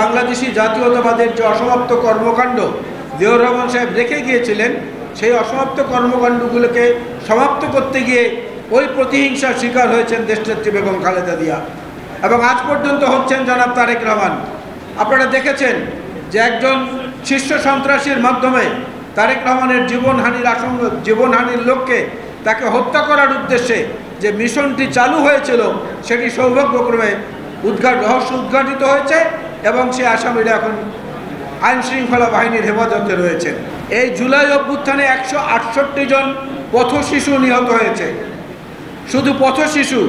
বাংলাদেশি জাতীয়তাবাদের যে অসমাপ্ত কর্মকাণ্ড জিয়াউর রহমান সাহেব রেখে গিয়েছিলেন, সেই অসমাপ্ত কর্মকাণ্ডগুলোকে সমাপ্ত করতে গিয়ে ওই প্রতিহিংসার শিকার হয়েছেন দেশনেত্রী বেগম খালেদা জিয়া এবং আজ পর্যন্ত হচ্ছেন জনাব তারেক রহমান। আপনারা দেখেছেন যে একজন শীর্ষ সন্ত্রাসীর মাধ্যমে তারেক রহমানের জীবনহানির লক্ষ্যে তাকে হত্যা করার উদ্দেশ্যে যে মিশনটি চালু হয়েছিল সেটি সৌভাগ্যক্রমে রহস্য উদ্ঘাটিত হয়েছে এবং সে আসামিরা এখন আইনশৃঙ্খলা বাহিনীর হেফাজতে রয়েছেন। এই জুলাই অভ্যুত্থানে 168 জন পথশিশু নিহত হয়েছে। শুধু পথশিশু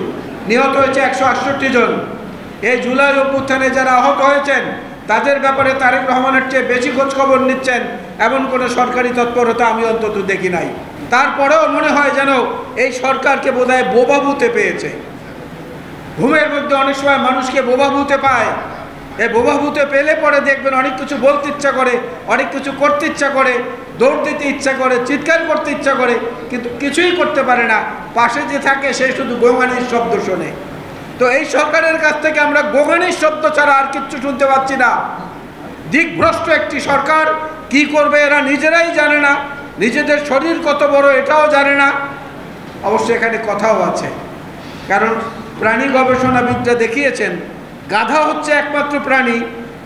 নিহত হয়েছে 168 জন। এই জুলাই অভ্যুত্থানে যারা আহত হয়েছেন তাদের ব্যাপারে তারেক রহমানের চেয়ে বেশি খোঁজখবর নিচ্ছেন এমন কোনো সরকারি তৎপরতা আমি অন্তত দেখি নাই। তারপরেও মনে হয় যেন এই সরকারকে বোধহয় বোবা ভূতে পেয়েছে। ঘুমের মধ্যে অনেক সময় মানুষকে বোবা ভূতে পায়। এই বোবা ভূতে পেলে পরে দেখবেন অনেক কিছু বলতে ইচ্ছা করে, অনেক কিছু করতে ইচ্ছা করে, দৌড় দিতে ইচ্ছা করে, চিৎকার করতে ইচ্ছা করে, কিন্তু কিছুই করতে পারে না। পাশে যে থাকে সে শুধু গোঙানির শব্দ শোনে। তো এই সরকারের কাছ থেকে আমরা গোঙানির শব্দ ছাড়া আর কিচ্ছু শুনতে পাচ্ছি না। দিকভ্রষ্ট একটি সরকার, কি করবে এরা নিজেরাই জানে না, নিজেদের শরীর কত বড় এটাও জানে না। অবশ্য এখানে কথাও আছে, কারণ প্রাণী গবেষণাবিদরা দেখিয়েছেন গাধা হচ্ছে একমাত্র প্রাণী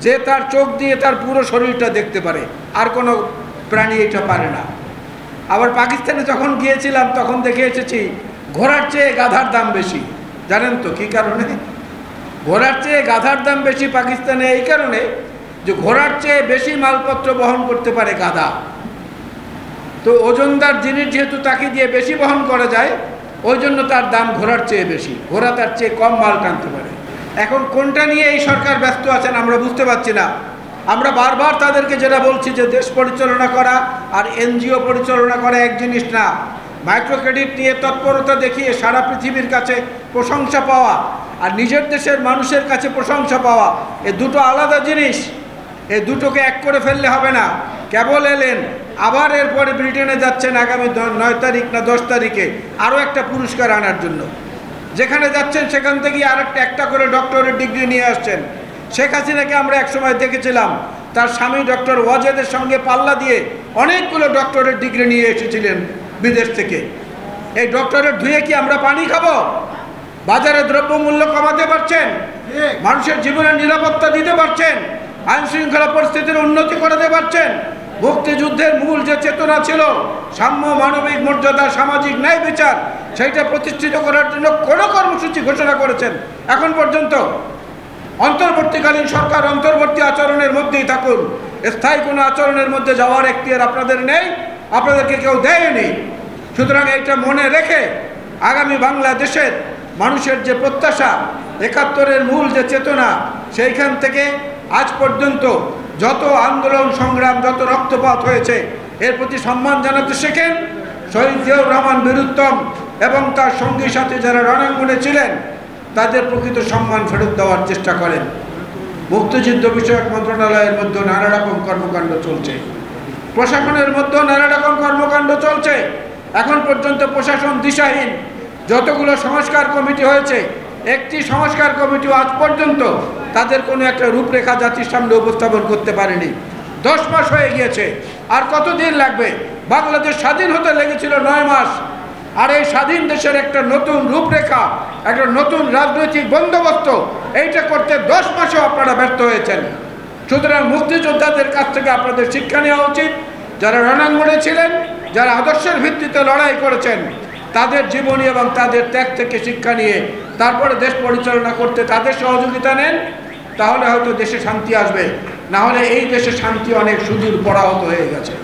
যে তার চোখ দিয়ে তার পুরো শরীরটা দেখতে পারে, আর কোনো প্রাণী এটা পারে না। আবার পাকিস্তানে যখন গিয়েছিলাম তখন দেখে এসেছি ঘোড়ার চেয়ে গাধার দাম বেশি। জানেন তো কী কারণে? ঘোড়ার চেয়ে গাধার দাম বেশি পাকিস্তানে এই কারণে যে ঘোড়ার চেয়ে বেশি মালপত্র বহন করতে পারে গাধা। তো ওজনদার জিনিস যেহেতু তাকে দিয়ে বেশি বহন করা যায়, ওই জন্য তার দাম ঘোড়ার চেয়ে বেশি। ঘোড়া তার চেয়ে কম মাল টানতে পারে। এখন কোনটা নিয়ে এই সরকার ব্যস্ত আছেন আমরা বুঝতে পারছি না। আমরা বারবার তাদেরকে যেটা বলছি যে দেশ পরিচালনা করা আর এনজিও পরিচালনা করা এক জিনিস না। মাইক্রো ক্রেডিট নিয়ে তৎপরতা দেখিয়ে সারা পৃথিবীর কাছে প্রশংসা পাওয়া আর নিজের দেশের মানুষের কাছে প্রশংসা পাওয়া, এ দুটো আলাদা জিনিস। এই দুটোকে এক করে ফেললে হবে না। কেবল এলেন, আবার এরপরে ব্রিটেনে যাচ্ছেন আগামী 9 তারিখ না 10 তারিখে আরও একটা পুরস্কার আনার জন্য। যেখানে যাচ্ছেন সেখান থেকে একটা করে ডক্টরেট ডিগ্রি নিয়ে আসছেন। শেখ হাসিনাকে আমরা একসময় দেখেছিলাম তার স্বামী ডক্টর ওয়াজেদের সঙ্গে পাল্লা দিয়ে অনেকগুলো ডক্টরেট ডিগ্রি নিয়ে এসেছিলেন বিদেশ থেকে। এই ডক্টরেট ধুয়ে কি আমরা পানি খাবো? বাজারে দ্রব্যমূল্য কমাতে পারছেন, মানুষের জীবনের নিরাপত্তা দিতে পারছেন, আইন শৃঙ্খলা পরিস্থিতির উন্নতি করতে পারছেন, মুক্তিযুদ্ধের মূল যে চেতনা ছিল সাম্য, মানবিক মর্যাদা, সামাজিক ন্যায় বিচার, সেইটা প্রতিষ্ঠিত করার জন্য কোনো কর্মসূচি ঘোষণা করেছেন এখন পর্যন্ত? অন্তর্বর্তীকালীন সরকার অন্তর্বর্তী আচরণের মধ্যেই থাকুন, স্থায়ী কোনো আচরণের মধ্যে যাওয়ার এখতিয়ার আপনাদের নেই, আপনাদেরকে কেউ দেয়নি। সুতরাং এইটা মনে রেখে আগামী বাংলাদেশের মানুষের যে প্রত্যাশা, ৭১-এর মূল যে চেতনা, সেইখান থেকে আজ পর্যন্ত যত আন্দোলন সংগ্রাম, যত রক্তপাত হয়েছে এর প্রতি সম্মান জানাতে শেখেন। শহীদ জিয়াউর রহমান বীরুত্তম এবং তার সঙ্গী সাথী যারা রণাঙ্গনে ছিলেন তাদের প্রকৃত সম্মান ফেরত দেওয়ার চেষ্টা করেন। মুক্তিযুদ্ধ বিষয়ক মন্ত্রণালয়ের মধ্যে নানা রকম কর্মকাণ্ড চলছে, প্রশাসনের মধ্যেও নানা রকম কর্মকাণ্ড চলছে। এখন পর্যন্ত প্রশাসন দিশাহীন। যতগুলো সংস্কার কমিটি হয়েছে, একটি সংস্কার কমিটিও আজ পর্যন্ত তাদের কোনো একটা রূপরেখা জাতির সামনে উপস্থাপন করতে পারেনি। 10 মাস হয়ে গিয়েছে, আর কতদিন লাগবে? বাংলাদেশ স্বাধীন হতে লেগেছিল 9 মাস, আর এই স্বাধীন দেশের একটা নতুন রূপরেখা, একটা নতুন রাজনৈতিক বন্দোবস্ত এইটা করতে 10 মাসেও আপনারা ব্যর্থ হয়েছেন। সুতরাং মুক্তিযোদ্ধাদের কাছ থেকে আপনাদের শিক্ষা নেওয়া উচিত। যারা রণাঙ্গনে ছিলেন, যারা আদর্শের ভিত্তিতে লড়াই করেছেন, তাদের জীবনী এবং তাদের ত্যাগ থেকে শিক্ষা নিয়ে তারপরে দেশ পরিচালনা করতে তাদের সহযোগিতা নেন, তাহলে হয়তো দেশে শান্তি আসবে। না হলে এই দেশে শান্তি অনেক সুদূর পরাহত হয়ে গেছে।